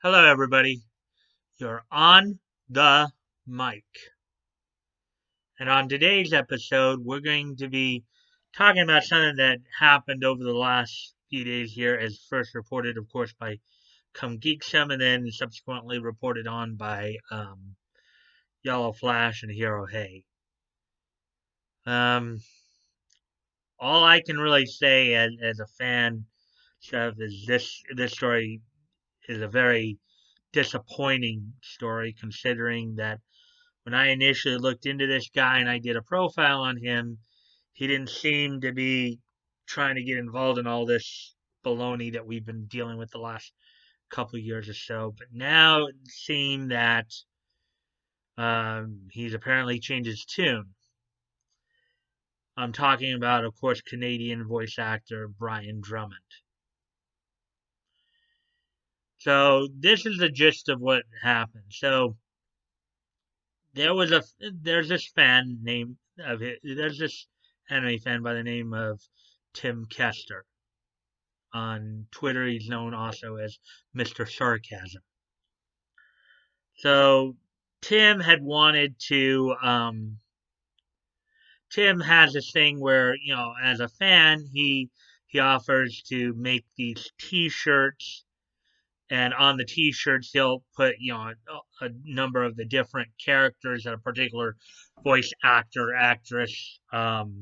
Hello, everybody. You're on the mic. And on today's episode, we're going to be talking about something that happened over the last few days here, as first reported, of course, by Come Geek Some, and then subsequently reported on by Yellow Flash and Hero Hey. Um, all I can really say as a fan of is this story is a very disappointing story, considering that when I initially looked into this guy and I did a profile on him, he didn't seem to be trying to get involved in all this baloney that we've been dealing with the last couple of years or so. But now it seems that he's apparently changed his tune. I'm talking about, of course, Canadian voice actor Brian Drummond. So this is the gist of what happened. So there's this fan named of it. There's this anime fan by the name of Tim Kester. On Twitter, he's known also as Mr. Sarcasm. So Tim had wanted to. Tim has this thing where as a fan, he offers to make these T-shirts, and on the T-shirts he'll put a number of the different characters that a particular voice actor actress has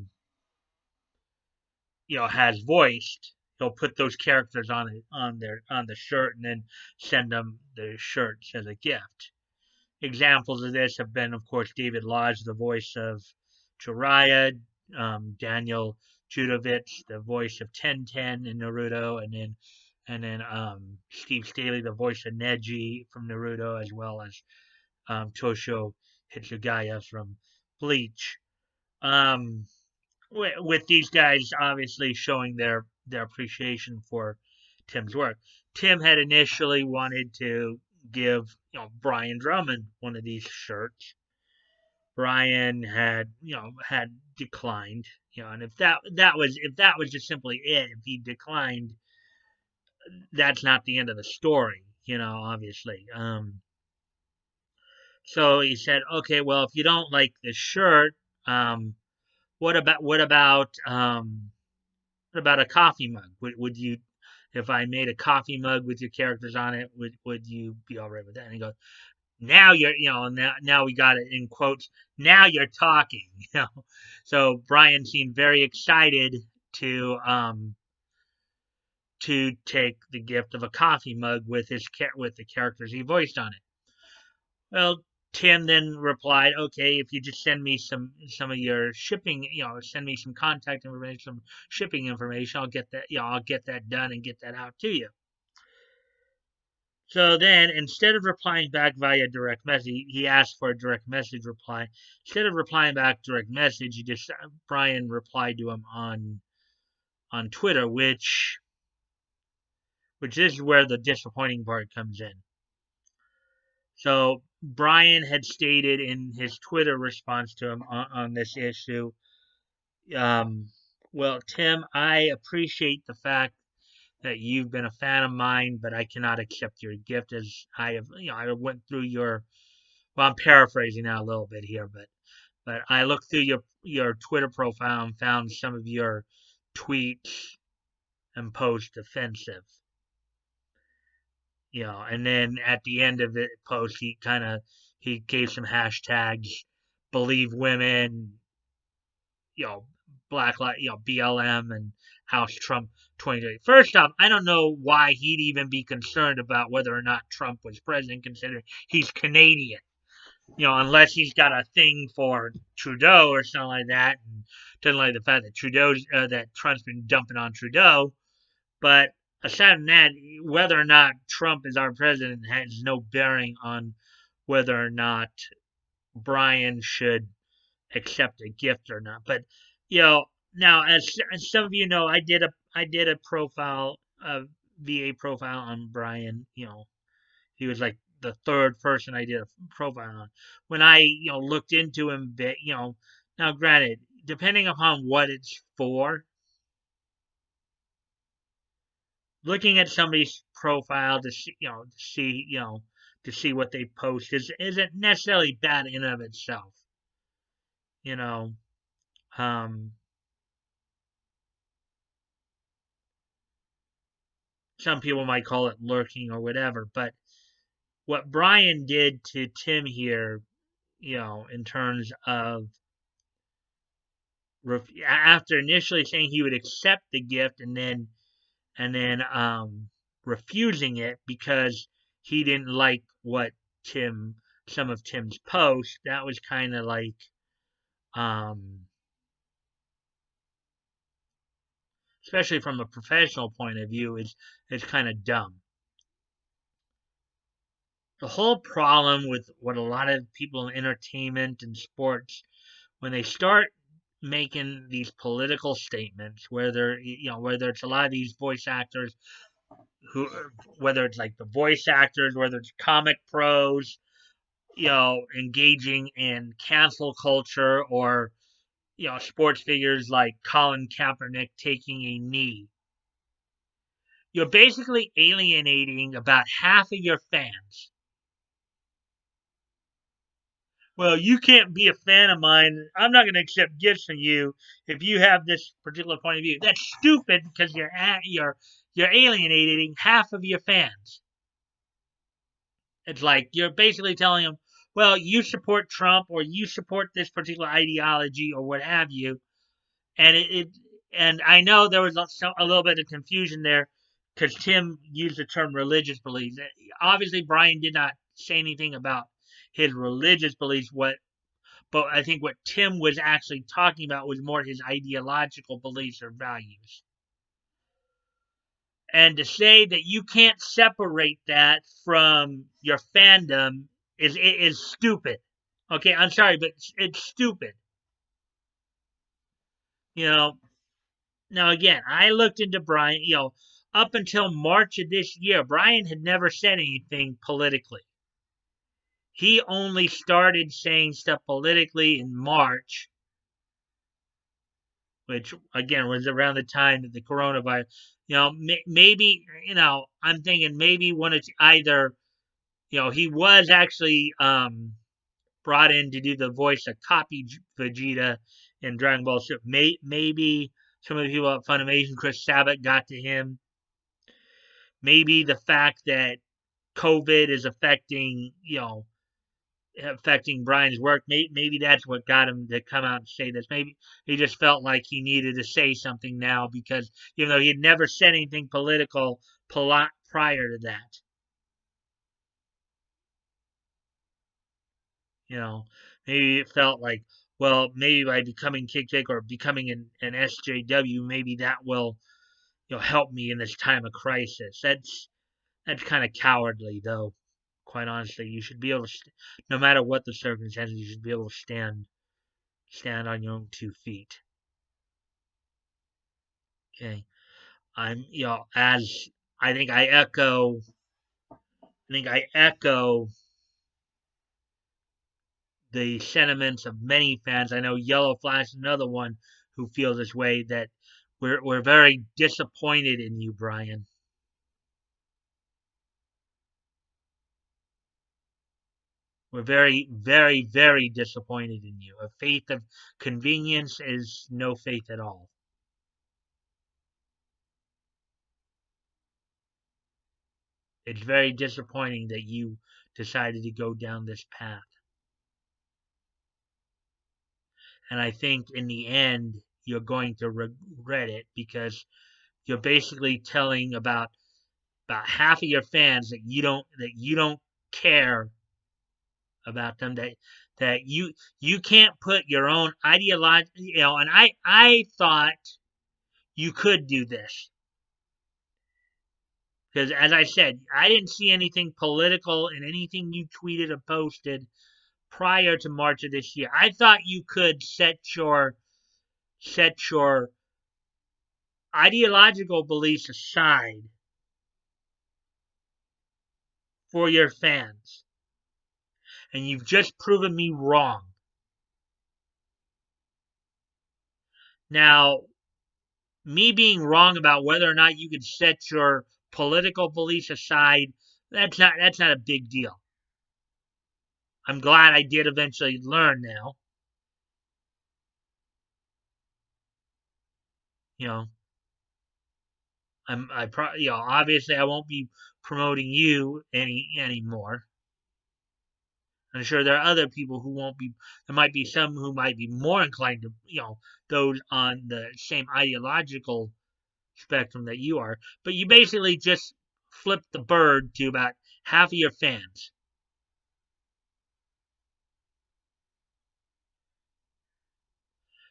voiced. He'll put those characters on the shirt and then send them the shirts as a gift. Examples of this have been, of course, David Lodge, the voice of Jiraiya, Daniel Judovich, the voice of Ten in Naruto, and then Steve Staley, the voice of Neji from Naruto, as well as Toshio Hitsugaya from Bleach. Um, with these guys obviously showing their appreciation for Tim's work. Tim had initially wanted to give Brian Drummond one of these shirts. Brian had declined, and if that was just simply it, if he declined, that's not the end of the story, obviously. So he said, okay, well, if you don't like this shirt, what about a coffee mug? Would you, if I made a coffee mug with your characters on it, would you be all right with that? And he goes, now you're, now we got it in quotes. Now you're talking, So Brian seemed very excited to take the gift of a coffee mug with the characters he voiced on it. Well, Tim then replied, "Okay, if you just send me some of your shipping, send me some contact information, some shipping information, I'll get that done and get that out to you." So then, instead of replying back via direct message, he asked for a direct message reply. Instead of replying back direct message, Brian replied to him on Twitter, which is where the disappointing part comes in. So Brian had stated in his Twitter response to him on this issue, well, Tim, I appreciate the fact that you've been a fan of mine, but I cannot accept your gift as I went through your, well, I'm paraphrasing now a little bit here, but I looked through your Twitter profile and found some of your tweets and posts offensive. And then at the end of the post, he gave some hashtags, believe women, Black Lives, BLM and House Trump 2020. First off, I don't know why he'd even be concerned about whether or not Trump was president, considering he's Canadian. Unless he's got a thing for Trudeau or something like that, and doesn't like the fact that Trump's been dumping on Trudeau. But aside from that, whether or not Trump is our president has no bearing on whether or not Brian should accept a gift or not. But now as some of you know, I did a profile, a VA profile on Brian. He was like the third person I did a profile on. When I looked into him a bit, now granted, depending upon what it's for, looking at somebody's profile to see, to see what they post isn't necessarily bad in and of itself. You know, um, some people might call it lurking or whatever, but what Brian did to Tim here, in terms of after initially saying he would accept the gift and then refusing it because he didn't like what Tim some of Tim's posts. That was kind of like, um, especially from a professional point of view, is kind of dumb. The whole problem with what a lot of people in entertainment and sports, when they start making these political statements, whether it's a lot of these voice actors who, whether it's like the voice actors, whether it's comic pros, engaging in cancel culture, or sports figures like Colin Kaepernick taking a knee. You're basically alienating about half of your fans. Well, you can't be a fan of mine. I'm not going to accept gifts from you if you have this particular point of view. That's stupid because you're alienating half of your fans. It's like you're basically telling them, well, you support Trump or you support this particular ideology or what have you, and and I know there was a little bit of confusion there because Tim used the term religious beliefs. Obviously, Brian did not say anything about his religious beliefs. But I think what Tim was actually talking about was more his ideological beliefs or values. And to say that you can't separate that from your fandom is stupid. Okay, I'm sorry, but it's stupid. You know, Now again, I looked into Brian, up until March of this year, Brian had never said anything politically. He only started saying stuff politically in March, which again was around the time that the coronavirus, maybe, I'm thinking maybe when it's either, he was actually brought in to do the voice of Copy Vegeta in Dragon Ball Super. Maybe some of the people at Funimation, Chris Sabat, got to him. Maybe the fact that COVID is affecting Brian's work. Maybe that's what got him to come out and say this. Maybe he just felt like he needed to say something now because even though he had never said anything political prior to that. Maybe it felt like, well, maybe by becoming Kick or becoming an SJW, maybe that will help me in this time of crisis. That's kind of cowardly, though. Quite honestly, you should be able to, no matter what the circumstances, you should be able to stand on your own 2 feet. Okay, I'm, as I think I echo the sentiments of many fans. I know Yellow Flash is another one who feels this way. That we're very disappointed in you, Brian. We're very, very, very disappointed in you. A faith of convenience is no faith at all. It's very disappointing that you decided to go down this path. And I think in the end, you're going to regret it because you're basically telling about half of your fans that you don't care about them, that you can't put your own ideology, and I thought you could do this because as I said, I didn't see anything political in anything you tweeted or posted prior to March of this year. I thought you could set your ideological beliefs aside for your fans, and you've just proven me wrong. Now, Me being wrong about whether or not you can set your political beliefs aside, that's not a big deal. I'm glad I did eventually learn now. You know, obviously I won't be promoting you anymore. I'm sure there are other people who won't be. There might be some who might be more inclined to, those on the same ideological spectrum that you are. But you basically just flip the bird to about half of your fans.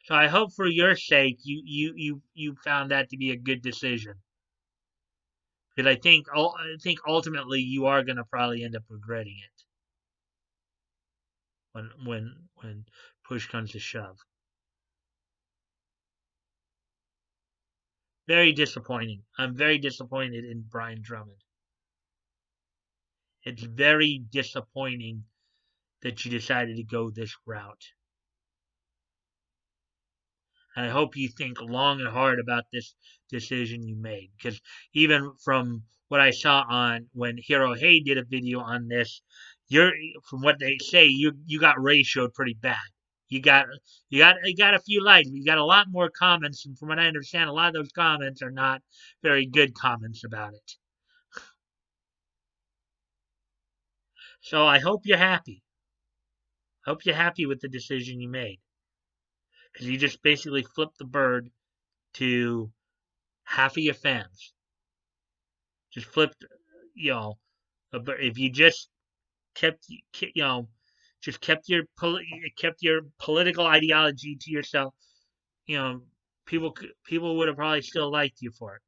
So I hope for your sake you found that to be a good decision. Because I think ultimately you are going to probably end up regretting it when push comes to shove. Very disappointing. I'm very disappointed in Brian Drummond. It's very disappointing that you decided to go this route. And I hope you think long and hard about this decision you made. Because even from what I saw on when Hero Hay did a video on this, you're from what they say, you got ratioed pretty bad. You got you got a few likes. You got a lot more comments, and from what I understand, a lot of those comments are not very good comments about it. So I hope you're happy. I hope you're happy with the decision you made. Because you just basically flipped the bird to half of your fans. Just flipped, you know, if you just kept, just kept your political ideology to yourself, you know, people would have probably still liked you for it.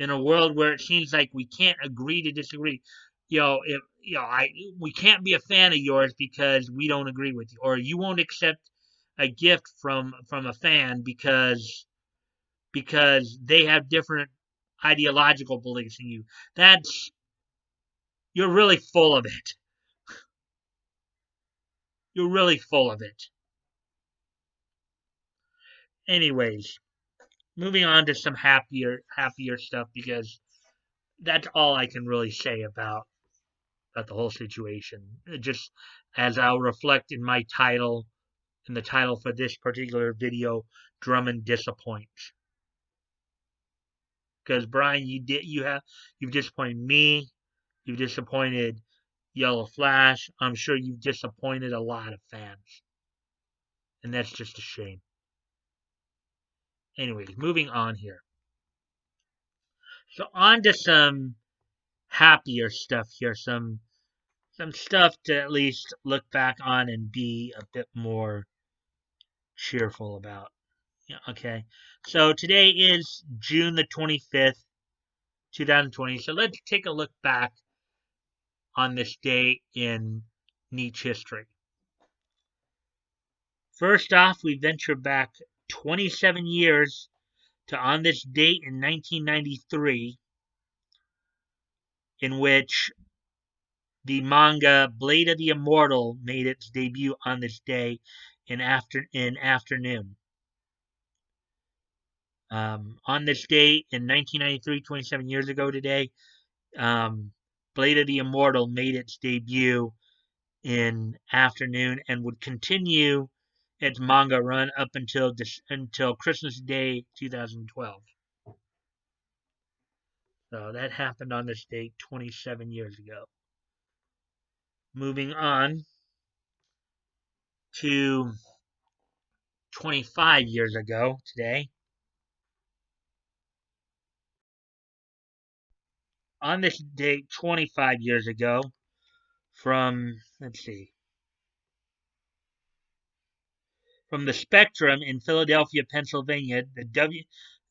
In a world where it seems like we can't agree to disagree, if I we can't be a fan of yours because we don't agree with you, or you won't accept a gift from a fan because they have different ideological beliefs than you. That's You're really full of it. You're really full of it. Anyways, moving on to some happier stuff because that's all I can really say about the whole situation. Just as I'll reflect in the title for this particular video, Drummond disappoints. Because Brian, you've disappointed me, you've disappointed Yellow Flash. I'm sure you've disappointed a lot of fans, and that's just a shame. Anyways, moving on here. So on to some happier stuff here, some stuff to at least look back on and be a bit more cheerful about. Yeah, okay. So today is June the 25th, 2020. So let's take a look back on this day in Nietzsche history. First off, we venture back 27 years to on this date in 1993, in which the manga Blade of the Immortal made its debut on this day in afternoon. On this day in 1993, 27 years ago today, Blade of the Immortal made its debut in afternoon and would continue its manga run up until Christmas Day 2012. So that happened on this date 27 years ago. Moving on to 25 years ago today. On this date 25 years ago, from the Spectrum in Philadelphia, Pennsylvania,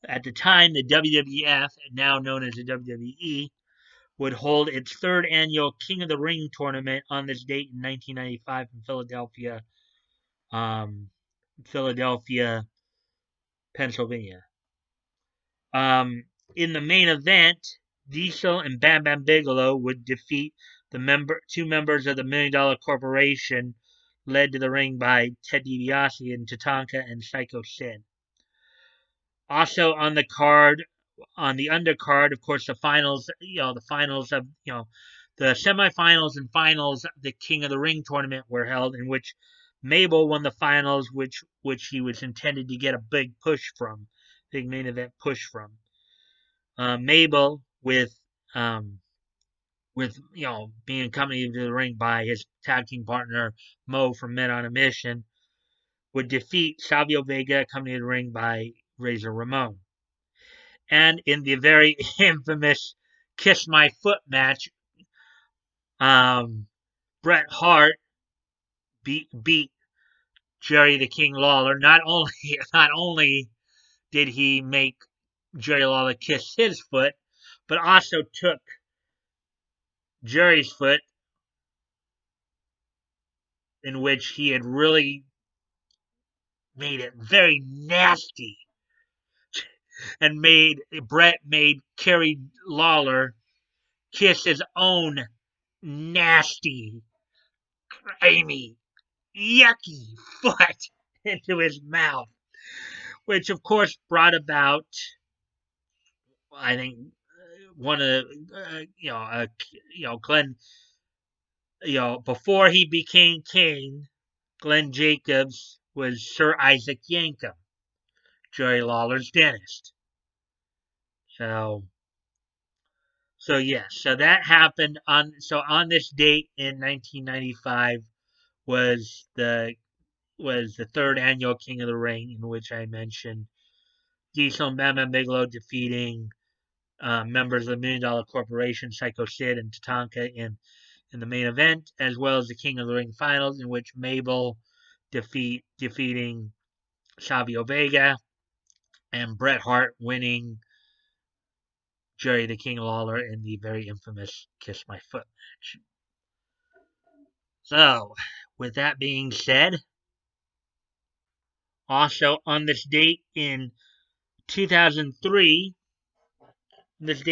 at the time the WWF, now known as the WWE, would hold its third annual King of the Ring tournament on this date in 1995 in Philadelphia, Pennsylvania. In the main event, Diesel and Bam Bam Bigelow would defeat two members of the $1 Million Corporation, led to the ring by Ted DiBiase and Tatanka and Psycho Sid. Also on the card, on the undercard, of course, the finals, the finals of, the semifinals and finals, the King of the Ring tournament were held, in which Mabel won the finals, which she was intended to get a big main event push from. Mabel um, being accompanied to the ring by his tag team partner Mo from Men on a Mission, would defeat Savio Vega, accompanied to the ring by Razor Ramon. And in the very infamous Kiss My Foot match, um, Bret Hart beat Jerry the King Lawler. Not only did he make Jerry Lawler kiss his foot, but also took Jerry's foot, in which he had really made it very nasty, and made Kerry Lawler kiss his own nasty, grimy, yucky foot into his mouth, which of course brought about, I think, one of Glenn, before he became king, Glenn Jacobs was Sir Isaac Yankem, Jerry Lawler's dentist. So yes, so that happened on this date in 1995 was the third annual King of the Ring, in which I mentioned Diesel and Bam Bam Bigelow defeating members of the Million Dollar Corporation, Psycho Sid and Tatanka in the main event, as well as the King of the Ring finals, in which Mabel defeating Savio Vega, and Bret Hart winning Jerry the King Lawler in the very infamous Kiss My Foot match. So, with that being said, also on this date in 2003, the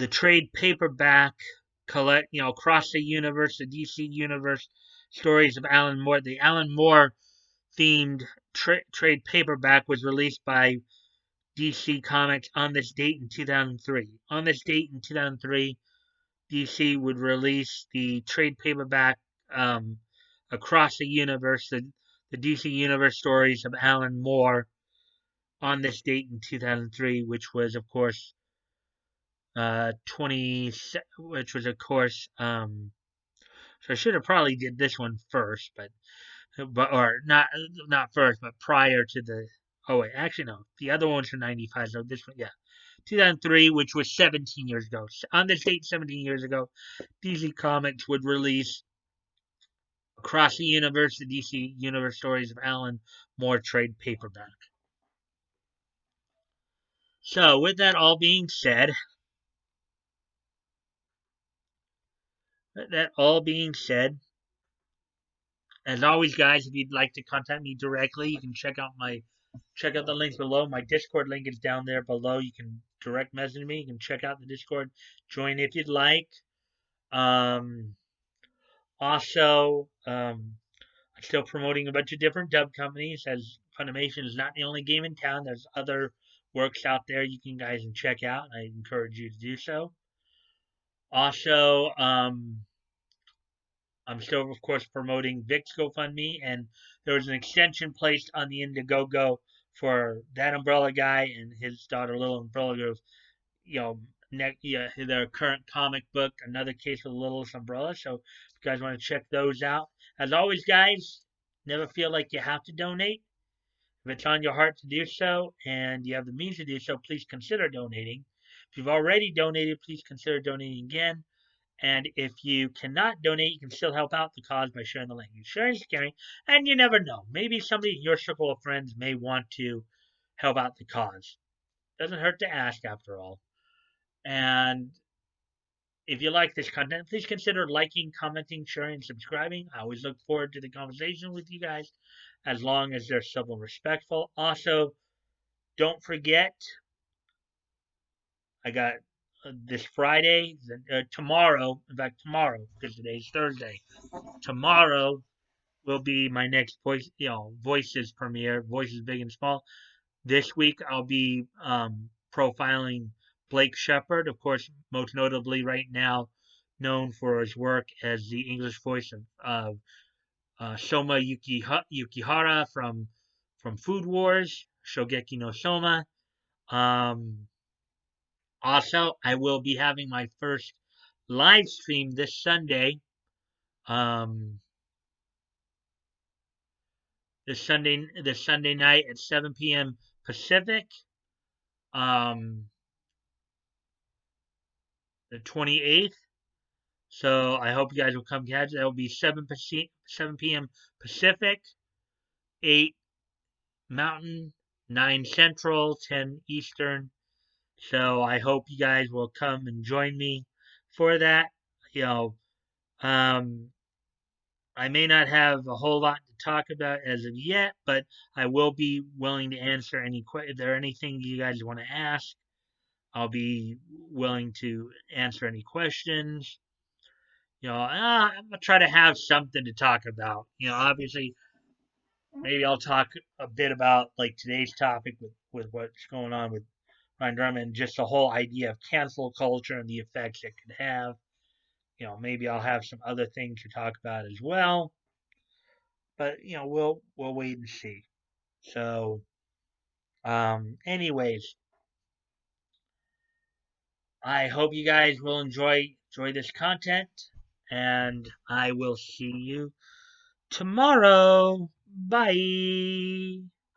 trade paperback across the universe, the DC universe, stories of Alan Moore. The Alan Moore themed trade paperback was released by DC Comics on this date in 2003. On this date in 2003, DC would release the trade paperback across the universe, the DC Universe stories of Alan Moore on this date in 2003, which was, of course, 20, which was, of course, so I should have probably did this one first, or not first, but prior to the, oh wait, actually no, the other one's from 95, so this one, yeah, 2003, which was 17 years ago. On this date, 17 years ago, DC Comics would release Across the Universe, the DC Universe stories of Alan Moore trade paperback. So, with that all being said, as always, guys, if you'd like to contact me directly, you can check out the links below. My Discord link is down there below. You can direct message me. You can check out the Discord. Join if you'd like. Also, I'm still promoting a bunch of different dub companies, as Funimation is not the only game in town. There's other works out there you guys can check out. I encourage you to do so. Also, I'm still, of course, promoting Vic's GoFundMe, and there was an extension placed on the Indiegogo for that Umbrella guy and his daughter, Little Umbrella Girls, their current comic book, Another Case of the Littlest Umbrella. So if you guys want to check those out. As always, guys, never feel like you have to donate. If it's on your heart to do so and you have the means to do so, please consider donating. If you've already donated, please consider donating again. And if you cannot donate, you can still help out the cause by sharing the link. Sharing is caring, and you never know. Maybe somebody in your circle of friends may want to help out the cause. Doesn't hurt to ask, after all. And if you like this content, please consider liking, commenting, sharing, and subscribing. I always look forward to the conversation with you guys, as long as they're civil and respectful. Also, don't forget, I got this Friday, tomorrow, in fact, tomorrow, because today's Thursday. Tomorrow, will be my next voices premiere, Voices Big and Small. This week I'll be profiling Blake Shepard, of course, most notably right now known for his work as the English voice of Soma Yukihara from Food Wars, Shogeki no Soma. Um, Also, I will be having my first live stream this Sunday. Um, this Sunday night at 7 p.m. Pacific. Um, the 28th. So I hope you guys will come catch it. That will be 7 p.m. Pacific, 8 Mountain, 9 Central, 10 Eastern. So I hope you guys will come and join me for that. You know, um, I may not have a whole lot to talk about as of yet, but I will be willing to answer any if there are anything you guys want to ask. I'll be willing to answer any questions. I'm gonna try to have something to talk about. Obviously, maybe I'll talk a bit about like today's topic with what's going on with Brian Drummond, just the whole idea of cancel culture and the effects it could have. Maybe I'll have some other things to talk about as well. But we'll wait and see. So, anyways, I hope you guys will enjoy this content, and I will see you tomorrow. Bye.